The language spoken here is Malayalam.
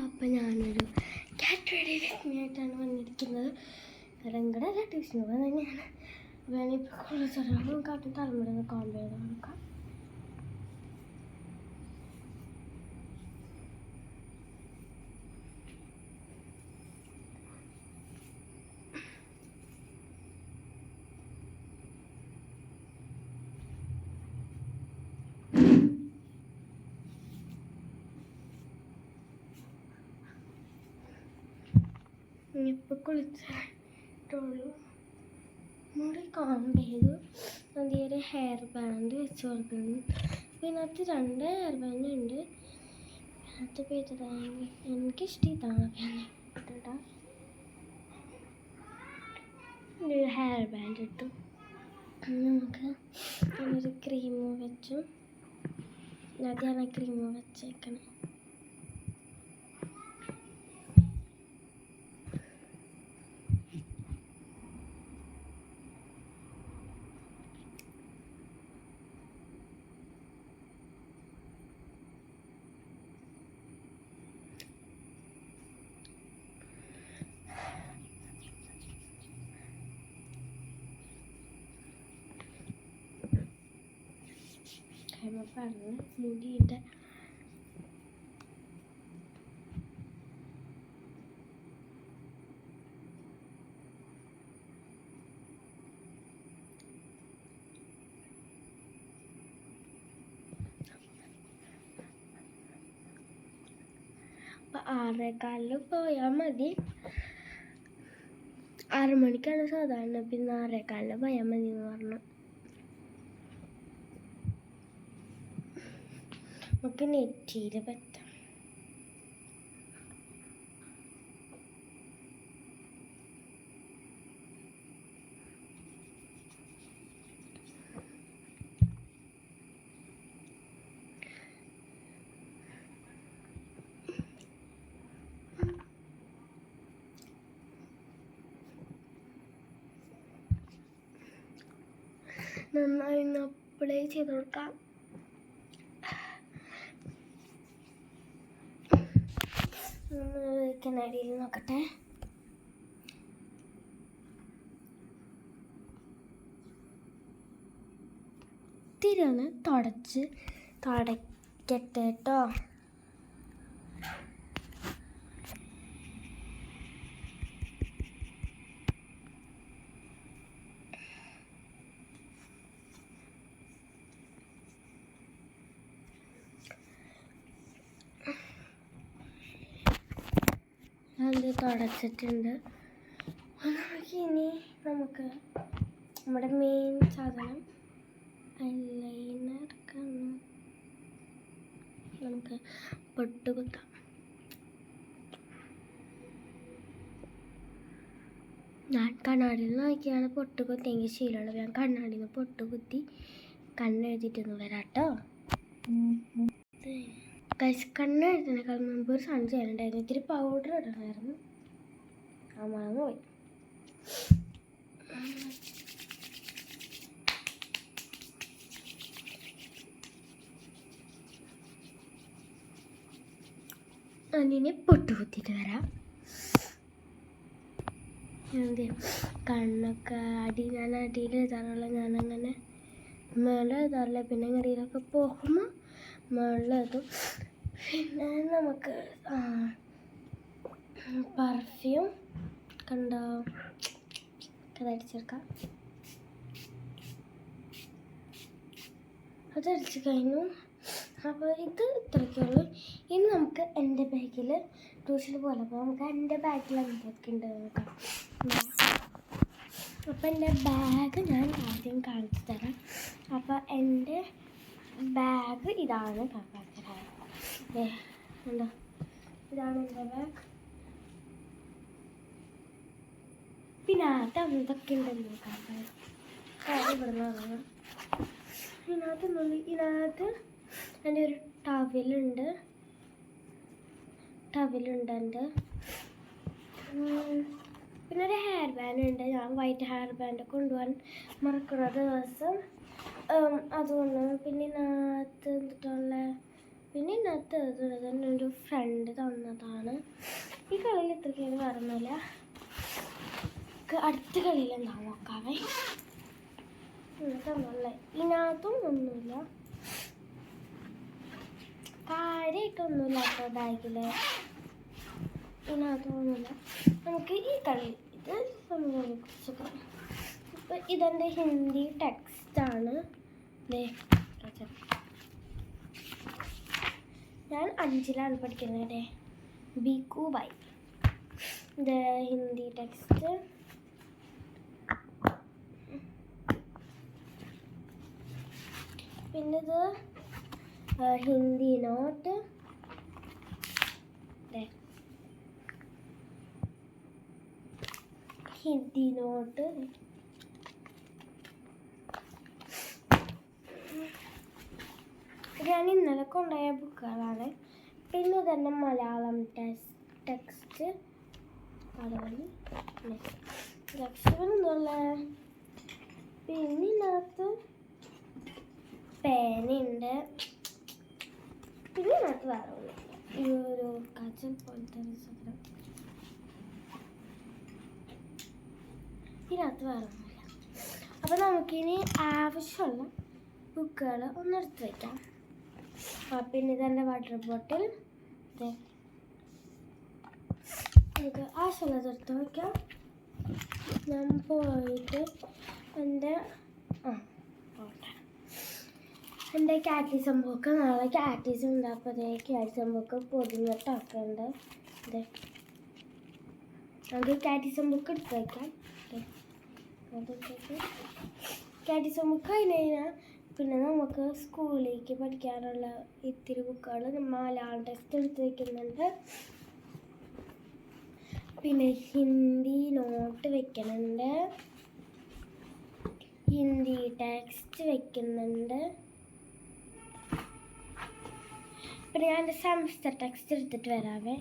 അപ്പം ഞാനൊരു ക്യാറ്റ് റെഡി ആയിട്ടാണ് വന്നിരിക്കുന്നത്. രംഗടല്ല ട്യൂഷന് പോകുന്നത് തന്നെയാണ്. അപ്പോൾ ഞാനിപ്പോൾ കുളിച്ചിറങ്ങും കാട്ടും തലമുറ കോമ്പ് ചെയ്ത് നോക്കാം. ഇപ്പോൾ കുളിച്ചിട്ടുള്ളൂ. മുടി കോമ്പ് ചെയ്തു. അതിൽ ഹെയർ ബാൻഡ് വെച്ച് കൊടുക്കുന്നു. ഇതിനകത്ത് 2 ഹെയർ ബാൻഡ് ഉണ്ട്. അതിനകത്ത് പേര് എനിക്കിഷ്ടം ഇതാണ്. കേട്ടോ ഒരു ഹെയർ ബാൻഡ് ഇട്ടു. നമുക്ക് ഒരു ക്രീം വെച്ചു. ആദ്യമാണ് ക്രീം വെച്ചേക്കണം. പറഞ്ഞ് മുടിയിട്ട് അപ്പം 6:15 പോയാൽ മതി. 6 മണിക്കാണ് സാധാരണ. പിന്നെ 6:15 പോയാൽ മതി എന്ന് പറഞ്ഞു. നമുക്ക് നെറ്റിയിൽ പറ്റാം. നന്നായി അപ്ലൈ ചെയ്ത് കൊടുക്കാം. കണ്ണാടിയിൽ നോക്കട്ടെ. തിരിയൊന്ന് തുടക്കട്ടെ കേട്ടോ. അത് തുടച്ചിട്ടുണ്ട്. ഇനി നമുക്ക് നമ്മുടെ മെയിൻ സാധനം ഐലൈനർ നമുക്ക് പൊട്ട് കുത്താം. ഞാൻ കണ്ണാടിയിൽ നോക്കിയാണ് പൊട്ട് കുത്തിയെങ്കിൽ ശീലമുള്ളത്. ഞാൻ കണ്ണാടിയിൽ നിന്ന് പൊട്ട് കുത്തി കണ്ണെഴുതിയിട്ടൊന്നും വരാട്ടോ. കണ്ണെഴുതിനേക്കാൾ മുമ്പ് ഒരു സാധനം ചെയ്യാനുണ്ടായിരുന്നു. ഇത്തിരി പൗഡർ ഇടണമായിരുന്നു. ആ മറന്നു പോയി. അതിനെ പൊട്ട് കുത്തിയിട്ട് വരാം. എന്ത് കണ്ണൊക്കെ ഞാൻ അടിയിൽ എഴുതാറുള്ള. ഞാനങ്ങനെ മേലെ എഴുതാറില്ല. പിന്നെ എങ്ങനെയൊക്കെ പോകുമ്പോൾ മേളിലെഴുതും. പിന്നെ നമുക്ക് പെർഫ്യൂം കണ്ടോ അതടിച്ചെടുക്കാം. അതടിച്ച് കഴിഞ്ഞു. അപ്പോൾ ഇത് ഇത്രയ്ക്കുള്ളൂ. ഇനി നമുക്ക് എൻ്റെ ബാഗിൽ ട്യൂഷന് പോലെ അപ്പോൾ നമുക്ക് എൻ്റെ ബാഗിൽ എന്തൊക്കെ ഉണ്ട് നോക്കാം. അപ്പോൾ എൻ്റെ ബാഗ് ഞാൻ ആദ്യം കാണിച്ചു തരാം. അപ്പോൾ എൻ്റെ ബാഗ് ഇതാണ്. കാണിച്ചു തരാം. എന്താ ഇതാണ് എൻ്റെ ബാഗ്. പിന്നെ എന്തൊക്കെ ഉണ്ടെന്ന് നോക്കാം. ഇവിടെ നിന്ന് ഇതിനകത്ത് എൻ്റെ ഒരു ടവലുണ്ട് എൻ്റെ. പിന്നെ ഒരു ഹെയർ ബാൻഡ് ഉണ്ട്. ഞാൻ വൈറ്റ് ഹെയർ ബാൻഡ് കൊണ്ടുപോകാൻ മറക്കുന്ന ദിവസം അതുകൊണ്ട്. പിന്നെ ഇതിനകത്ത് എന്തിട്ടുള്ള പിന്നെ ഇതിനകത്ത് തന്നെ ഒരു ഫ്രണ്ട് തന്നതാണ്. ഈ കളിയിൽ ഇത്രയ്ക്ക് പറഞ്ഞില്ല. അടുത്ത കളിയിൽ എന്താ നോക്കാവേ. തന്നല്ലേ, ഇതിനകത്തും ഒന്നുമില്ല, കാര്യമായിട്ടൊന്നുമില്ല കേട്ടോ ബാഗില്. ഇതിനകത്തൊന്നുമില്ല. നമുക്ക് ഈ കളി ഇത് സംഭവം കുറിച്ചൊക്കെ. ഇപ്പം ഇതെൻ്റെ ഹിന്ദി ടെക്സ്റ്റാണ്. ഞാൻ 5ലാണ് പഠിക്കുന്നത്. ബിക്കു ബൈ ഇത് ഹിന്ദി ടെക്സ്റ്റ്. പിന്നെ ഇത് ഹിന്ദി നോട്ട്. ഹിന്ദി നോട്ട്. ഞാൻ ഇന്നലെ കൊണ്ടുപോയ ബുക്കുകളാണ്. പിന്നെ തന്നെ മലയാളം ടെക്സ്റ്റ്. അതുപോലെ ലക്ഷണമെന്നുള്ള. പിന്നെ ഇതിനകത്ത് പേനയുണ്ട്. പിന്നെ ഇതിനകത്ത് വേറെ ഒന്നും. ഈ ഒരു കച്ചൽ പോലത്തെ സാധനം. ഇതിനകത്ത് വേറെ ഒന്നുമില്ല. അപ്പം നമുക്കിനി ആവശ്യമുള്ള ബുക്കുകൾ ഒന്നെടുത്ത് വയ്ക്കാം. പിന്നെ ഇതെൻ്റെ വാട്ടർ ബോട്ടിൽ. നമുക്ക് ആവശ്യമുള്ളത് എടുത്ത് വയ്ക്കാം. ഞാൻ പോയിട്ട് എൻ്റെ കാറ്റിസം ബുക്ക്, നാളെ കാറ്റിസം ഉണ്ടാകുമ്പോൾ കാറ്റിസം ബുക്ക് പൊതിഞ്ഞിട്ടൊക്കെയുണ്ട്. നമുക്ക് കാറ്റിസം ബുക്ക് എടുത്ത് വയ്ക്കാം. കാറ്റിസം ബുക്ക് കഴിഞ്ഞാൽ പിന്നെ നമുക്ക് സ്കൂളിലേക്ക് പഠിക്കാനുള്ള ഇത്തിരി ബുക്കുകൾ മലയാളം ടെക്സ്റ്റ് എടുത്ത് വയ്ക്കുന്നുണ്ട്. പിന്നെ ഹിന്ദി നോട്ട് വെക്കുന്നുണ്ട്. ഹിന്ദി ടെക്സ്റ്റ് വെക്കുന്നുണ്ട്. പിന്നെ ഞാൻ എൻ്റെ സെമസ്റ്റർ ടെക്സ്റ്റ് എടുത്തിട്ട് വരാവേ.